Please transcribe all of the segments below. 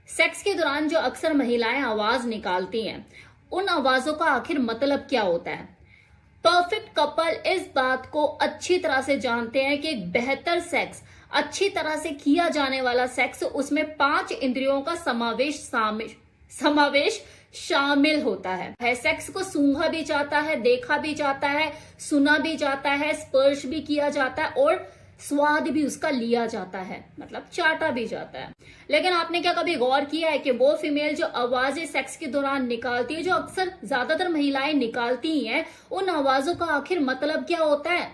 Sex के दौरान जो अक्सर महिलाएं आवाज निकालती हैं, उन आवाजों का आखिर मतलब क्या होता है? परफेक्ट कपल इस बात को अच्छी तरह से जानते हैं कि एक बेहतर सेक्स, अच्छी तरह से किया जाने वाला सेक्स, उसमें 5 इंद्रियों का समावेश शामिल होता है। सेक्स को सूंघा भी जाता है, देखा भी जाता है, सुना भी जाता है, स्पर्श भी किया जाता है और स्वाद भी उसका लिया जाता है, मतलब चाटा भी जाता है। लेकिन आपने क्या कभी गौर किया है कि वो फीमेल जो आवाजें सेक्स के दौरान निकालती है, जो अक्सर ज्यादातर महिलाएं निकालती ही हैं, उन आवाजों का आखिर मतलब क्या होता है?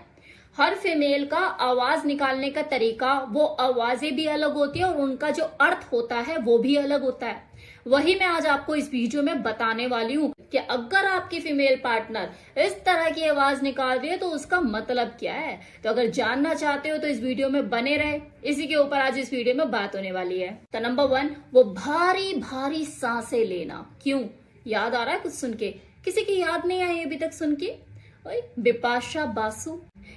हर फीमेल का आवाज निकालने का तरीका, वो आवाजें भी अलग होती है और उनका जो अर्थ होता है वो भी अलग होता है। वही मैं आज आपको इस वीडियो में बताने वाली हूँ कि अगर आपकी फीमेल पार्टनर इस तरह की आवाज निकाल रही है तो उसका मतलब क्या है। तो अगर जानना चाहते हो तो इस वीडियो में बने रहे, इसी के ऊपर आज इस वीडियो में बात होने वाली है। तो नंबर 1, वो भारी भारी सांसें लेना। क्यों? याद आ रहा है कुछ सुन के? किसी की याद नहीं आई अभी तक सुन के? बिपाशा बासु,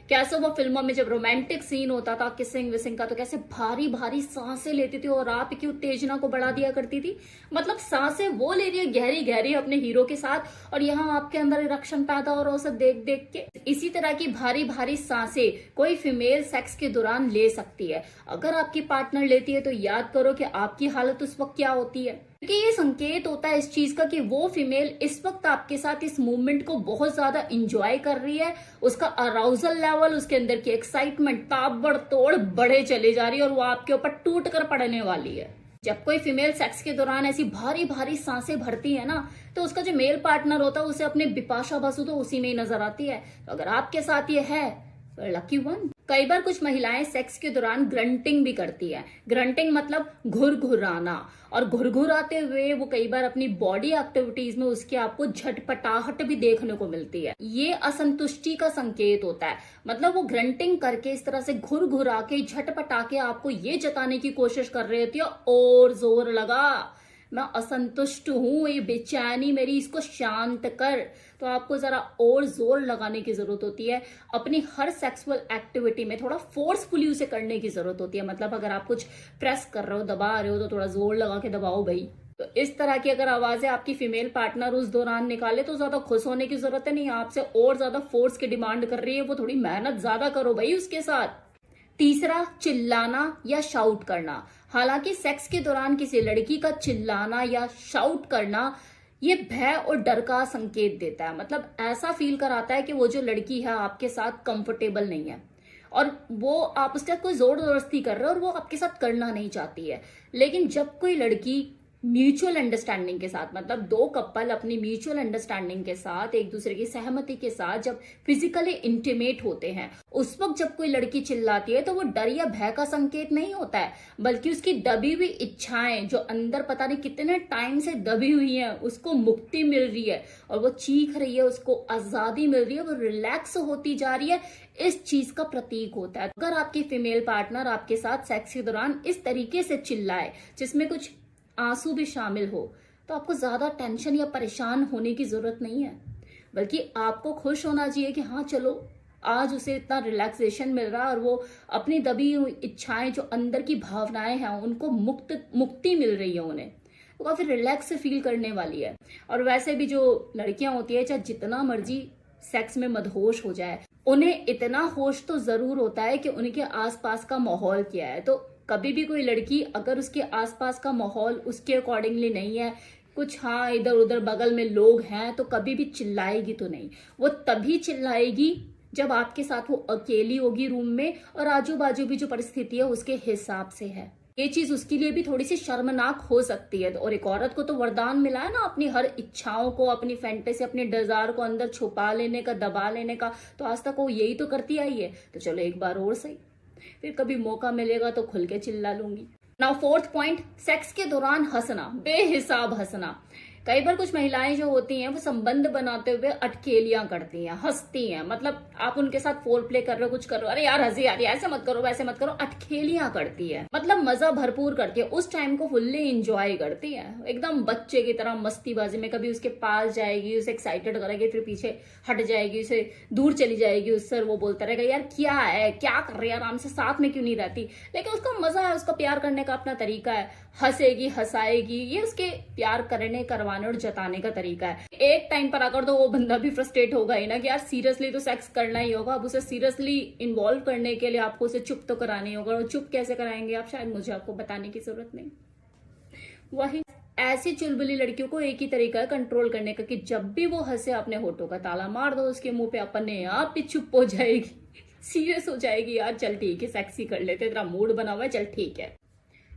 कैसे वो फिल्मों में जब रोमांटिक सीन होता था किसिंग विसिंग का, तो कैसे भारी भारी सांसें लेती थी और आप की उत्तेजना को बढ़ा दिया करती थी। मतलब सांसें वो ले रही है गहरी गहरी अपने हीरो के साथ, और यहाँ आपके अंदर इरेक्शन पैदा हो रहा है उसे देख देख के। इसी तरह की भारी भारी सांसें कोई फीमेल सेक्स के दौरान ले सकती है। अगर आपकी पार्टनर लेती है तो याद करो कि आपकी हालत उस वक्त क्या होती है, क्योंकि ये संकेत होता है इस चीज का कि वो फीमेल इस वक्त आपके साथ इस मूवमेंट को बहुत ज्यादा इंजॉय कर रही है। उसका अराउजल लेवल, उसके अंदर की एक्साइटमेंट ताबड़तोड़ बढ़े चली जा रही है और वो आपके ऊपर टूट कर पड़ने वाली है। जब कोई फीमेल सेक्स के दौरान ऐसी भारी भारी सांसें भरती है ना, तो उसका जो मेल पार्टनर होता है उसे अपने बिपाशा बसु तो उसी में ही नजर आती है। तो अगर आपके साथ ये है, लकी वन। कई बार कुछ महिलाएं सेक्स के दौरान ग्रंटिंग भी करती है। ग्रंटिंग मतलब घुरघुराना, और घुरघुराते हुए वो कई बार अपनी बॉडी एक्टिविटीज में उसके आपको झटपटाहट भी देखने को मिलती है। ये असंतुष्टि का संकेत होता है। मतलब वो ग्रंटिंग करके इस तरह से घुरघुरा के झटपटा के आपको ये जताने की कोशिश कर रही होती है, और जोर लगा, मैं असंतुष्ट हूं, ये बेचैनी मेरी, इसको शांत कर। तो आपको जरा और जोर लगाने की जरूरत होती है। अपनी हर सेक्सुअल एक्टिविटी में थोड़ा फोर्सफुली उसे करने की जरूरत होती है। मतलब अगर आप कुछ प्रेस कर रहे हो, दबा रहे हो, तो थोड़ा जोर लगा के दबाओ भाई। तो इस तरह की अगर आवाजें आपकी फीमेल पार्टनर उस दौरान निकाले तो ज्यादा खुश होने की जरूरत है नहीं, आपसे और ज्यादा फोर्स की डिमांड कर रही है, वो थोड़ी मेहनत ज्यादा करो भाई उसके साथ। तीसरा, चिल्लाना या शाउट करना। हालांकि सेक्स के दौरान किसी लड़की का चिल्लाना या शाउट करना ये भय और डर का संकेत देता है। मतलब ऐसा फील कराता है कि वो जो लड़की है आपके साथ कंफर्टेबल नहीं है, और वो आप उसके साथ कोई जोर जबरदस्ती कर रहे हो और वो आपके साथ करना नहीं चाहती है। लेकिन जब कोई लड़की म्यूचुअल अंडरस्टैंडिंग के साथ, मतलब दो कपल अपनी म्यूचुअल अंडरस्टैंडिंग के साथ, एक दूसरे की सहमति के साथ जब फिजिकली इंटीमेट होते हैं, उस वक्त जब कोई लड़की चिल्लाती है तो वो डर या भय का संकेत नहीं होता है, बल्कि उसकी दबी हुई इच्छाएं जो अंदर पता नहीं कितने टाइम से दबी हुई हैं, उसको मुक्ति मिल रही है और वो चीख रही है, उसको आजादी मिल रही है, वो रिलैक्स होती जा रही है, इस चीज का प्रतीक होता है। अगर आपकी फीमेल पार्टनर आपके साथ सेक्स के दौरान इस तरीके से चिल्लाए जिसमें कुछ आंसू भी शामिल हो, तो आपको ज्यादा टेंशन या परेशान होने की जरूरत नहीं है, बल्कि आपको खुश होना चाहिए कि हाँ चलो, आज उसे इतना रिलैक्सेशन मिल रहा है और वो अपनी दबी हुई इच्छाएं, जो अंदर की भावनाएं हैं, उनको मुक्ति मिल रही है उन्हें, तो काफी रिलैक्स फील करने वाली है। और वैसे भी जो लड़कियां होती है, चाहे जितना मर्जी सेक्स में मदहोश हो जाए, उन्हें इतना होश तो जरूर होता है कि उनके आसपास का माहौल क्या है। तो कभी भी कोई लड़की अगर उसके आसपास का माहौल उसके अकॉर्डिंगली नहीं है, कुछ हाँ इधर उधर बगल में लोग हैं, तो कभी भी चिल्लाएगी तो नहीं। वो तभी चिल्लाएगी जब आपके साथ वो अकेली होगी रूम में, और आजू बाजू भी जो परिस्थिति है उसके हिसाब से है। ये चीज उसके लिए भी थोड़ी सी शर्मनाक हो सकती है। और एक औरत को तो वरदान मिला है ना अपनी हर इच्छाओं को, अपनी फैंटेसी, अपने डिजायर को अंदर छुपा लेने का, दबा लेने का, तो आज तक वो यही तो करती आई है। तो चलो एक बार और सही, फिर कभी मौका मिलेगा तो खुल के चिल्ला लूंगी। नाउ 4th पॉइंट, सेक्स के दौरान हंसना, बेहिसाब हंसना। कई बार कुछ महिलाएं जो होती हैं वो संबंध बनाते हुए अटखेलियां करती हैं, हंसती हैं। मतलब आप उनके साथ फोर प्ले कर रहे हो, कुछ कर रहे हो, अरे यार हंसी आ रही है, ऐसे मत करो वैसे मत करो, अटखेलियां करती है। मतलब मजा भरपूर करती है, उस टाइम को फुल्ली इंजॉय करती है, एकदम बच्चे की तरह मस्तीबाजी में। कभी उसके पास जाएगी, उसे एक्साइटेड करेगी, फिर पीछे हट जाएगी, उसे दूर चली जाएगी उससे, वो बोलता रहेगा यार क्या है, क्या कर रही है, आराम से साथ में क्यों नहीं रहती। लेकिन उसका मजा है, उसका प्यार करने का अपना तरीका है, हंसेगी हंसाएगी, ये उसके प्यार करने करवाने और जताने का तरीका है। एक टाइम पर आकर तो वो बंदा भी फ्रस्ट्रेट होगा ही ना कि यार सीरियसली तो सेक्स करना ही होगा, अब उसे सीरियसली इन्वॉल्व करने के लिए आपको उसे चुप तो करानी होगा। और चुप कैसे कराएंगे आप, शायद मुझे आपको बताने की जरूरत नहीं। वही ऐसी चुलबुली लड़कियों को एक ही तरीका है कंट्रोल करने का कि जब भी वो हंसे अपने होठों का ताला मार दो उसके मुंह पे, अपने आप ही चुप हो जाएगी, सीरियस हो जाएगी, यार चल ठीक है सेक्सी कर लेते, तेरा मूड बना हुआ है, चल ठीक है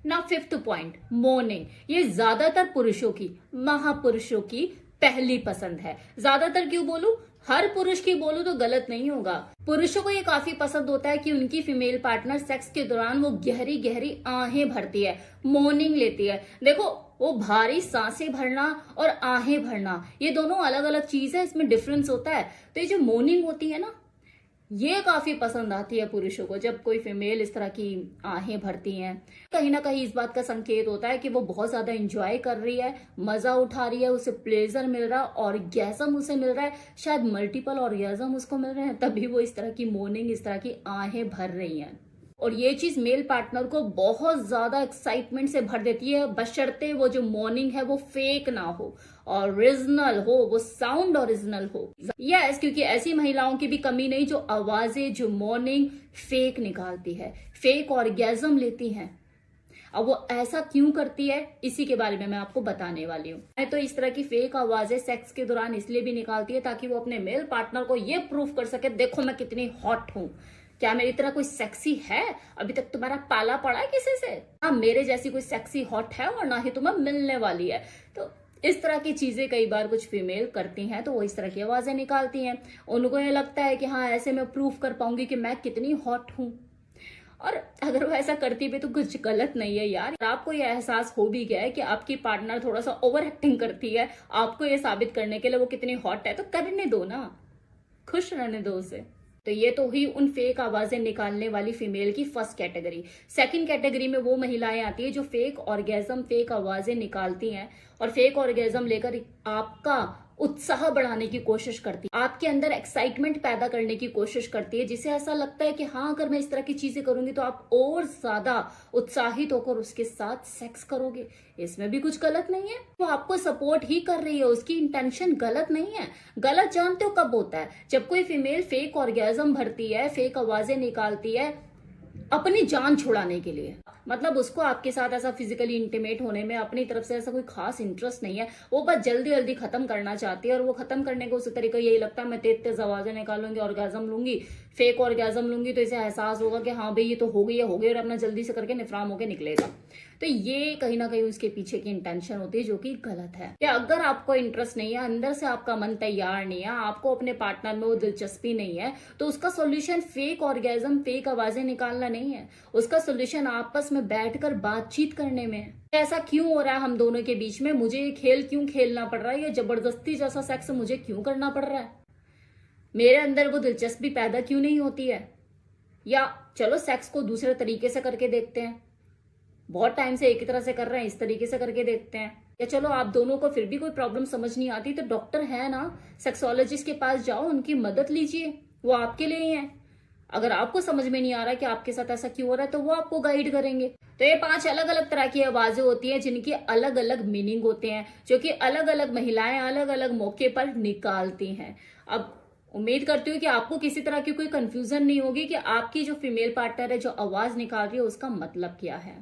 ना। 5th point, morning. ये ज्यादातर पुरुषों की, महापुरुषों की पहली पसंद है। ज्यादातर क्यों बोलूं, हर पुरुष की बोलूं तो गलत नहीं होगा। पुरुषों को ये काफी पसंद होता है कि उनकी फीमेल पार्टनर सेक्स के दौरान वो गहरी गहरी आहें भरती है, मॉर्निंग लेती है। देखो वो भारी सांसें भरना और आहें भरना ये दोनों अलग अलग चीज है, इसमें डिफरेंस होता है। तो ये जो मॉर्निंग होती है ना, ये काफी पसंद आती है पुरुषों को। जब कोई फीमेल इस तरह की आहें भरती हैं, कहीं ना कहीं इस बात का संकेत होता है कि वो बहुत ज्यादा एंजॉय कर रही है, मजा उठा रही है, उसे प्लेजर मिल रहा है, ऑर्गेज्म उसे मिल रहा है, शायद मल्टीपल ऑर्गेज्म उसको मिल रहे हैं, तभी वो इस तरह की मॉर्निंग, इस तरह की आहें भर रही हैं। और ये चीज मेल पार्टनर को बहुत ज्यादा एक्साइटमेंट से भर देती है, बशर्ते वो जो मॉर्निंग है वो फेक ना हो, ओरिजिनल हो, वो साउंड ओरिजिनल हो। यस, क्योंकि ऐसी महिलाओं की भी कमी नहीं जो आवाजें, जो मॉर्निंग फेक निकालती है, फेक ऑर्गेज्म लेती हैं। अब वो ऐसा क्यों करती है, इसी के बारे में मैं आपको बताने वाली हूँ। मैं तो इस तरह की फेक आवाजें सेक्स के दौरान इसलिए भी निकालती है ताकि वो अपने मेल पार्टनर को ये प्रूफ कर सके, देखो मैं कितनी हॉट हूँ, क्या मेरी तरह कोई सेक्सी है, अभी तक तुम्हारा पाला पड़ा है किसी से, हाँ मेरे जैसी कोई सेक्सी हॉट है और ना ही तुम्हें मिलने वाली है। तो इस तरह की चीजें कई बार कुछ फीमेल करती हैं, तो वो इस तरह की आवाजें निकालती हैं। उनको ये लगता है कि हाँ ऐसे मैं प्रूफ कर पाऊंगी कि मैं कितनी हॉट हूं। और अगर वो ऐसा करती भी तो कुछ गलत नहीं है यार। आपको ये एहसास हो भी गया है कि आपकी पार्टनर थोड़ा सा ओवर एक्टिंग करती है, आपको ये साबित करने के लिए वो कितनी हॉट है, तो करने दो ना, खुश रहने दो उसे। तो ये तो हुई उन फेक आवाजें निकालने वाली फीमेल की फर्स्ट कैटेगरी। सेकंड कैटेगरी में वो महिलाएं आती है जो फेक ऑर्गेज्म, फेक आवाजें निकालती हैं और फेक ऑर्गेज्म लेकर आपका उत्साह बढ़ाने की कोशिश करती है, आपके अंदर एक्साइटमेंट पैदा करने की कोशिश करती है, जिसे ऐसा लगता है कि हाँ अगर मैं इस तरह की चीजें करूंगी तो आप और ज्यादा उत्साहित होकर उसके साथ सेक्स करोगे। इसमें भी कुछ गलत नहीं है, वो आपको सपोर्ट ही कर रही है, उसकी इंटेंशन गलत नहीं है। गलत जानते हो कब होता है, जब कोई फीमेल फेक ऑर्गेज्म भरती है, फेक आवाजें निकालती है अपनी जान छुड़ाने के लिए। मतलब उसको आपके साथ ऐसा फिजिकली इंटीमेट होने में अपनी तरफ से ऐसा कोई खास इंटरेस्ट नहीं है, वो बस जल्दी जल्दी खत्म करना चाहती है। और वो खत्म करने को उसी तरीका यही लगता है, मैं तेज आवाजें निकालूंगी, ऑर्गेज्म लूंगी, फेक ऑर्गेज्म लूंगी, तो इसे एहसास होगा कि हाँ भाई ये तो हो गई है, हो गई, और अपना जल्दी से करके निफराम होके निकलेगा। तो ये कहीं ना कहीं उसके पीछे की इंटेंशन होती है, जो कि गलत है। कि अगर आपको इंटरेस्ट नहीं है, अंदर से आपका मन तैयार नहीं है, आपको अपने पार्टनर में वो दिलचस्पी नहीं है, तो उसका सोल्यूशन फेक ऑर्गेज्म, फेक आवाजें निकालना नहीं है। उसका सोल्यूशन आपस में बैठकर बातचीत करने में है। ऐसा क्यों हो रहा है हम दोनों के बीच में, मुझे ये खेल क्यों खेलना पड़ रहा है, ये जबरदस्ती जैसा सेक्स मुझे क्यों करना पड़ रहा है, मेरे अंदर वो दिलचस्पी पैदा क्यों नहीं होती है। या चलो सेक्स को दूसरे तरीके से करके देखते हैं, बहुत टाइम से एक ही तरह से कर रहे हैं, इस तरीके से करके देखते हैं। या चलो आप दोनों को फिर भी कोई प्रॉब्लम समझ नहीं आती तो डॉक्टर है ना, सेक्सोलॉजिस्ट के पास जाओ, उनकी मदद लीजिए, वो आपके लिए ही है। अगर आपको समझ में नहीं आ रहा कि आपके साथ ऐसा क्यों हो रहा है तो वो आपको गाइड करेंगे। तो ये 5 अलग अलग तरह की आवाजें होती हैं जिनके अलग अलग मीनिंग होते हैं, जो कि अलग अलग महिलाएं अलग अलग मौके पर निकालती हैं। अब उम्मीद करती हूँ कि आपको किसी तरह की कोई कंफ्यूजन नहीं होगी कि आपकी जो फीमेल पार्टनर है जो आवाज निकाल रही है उसका मतलब क्या है।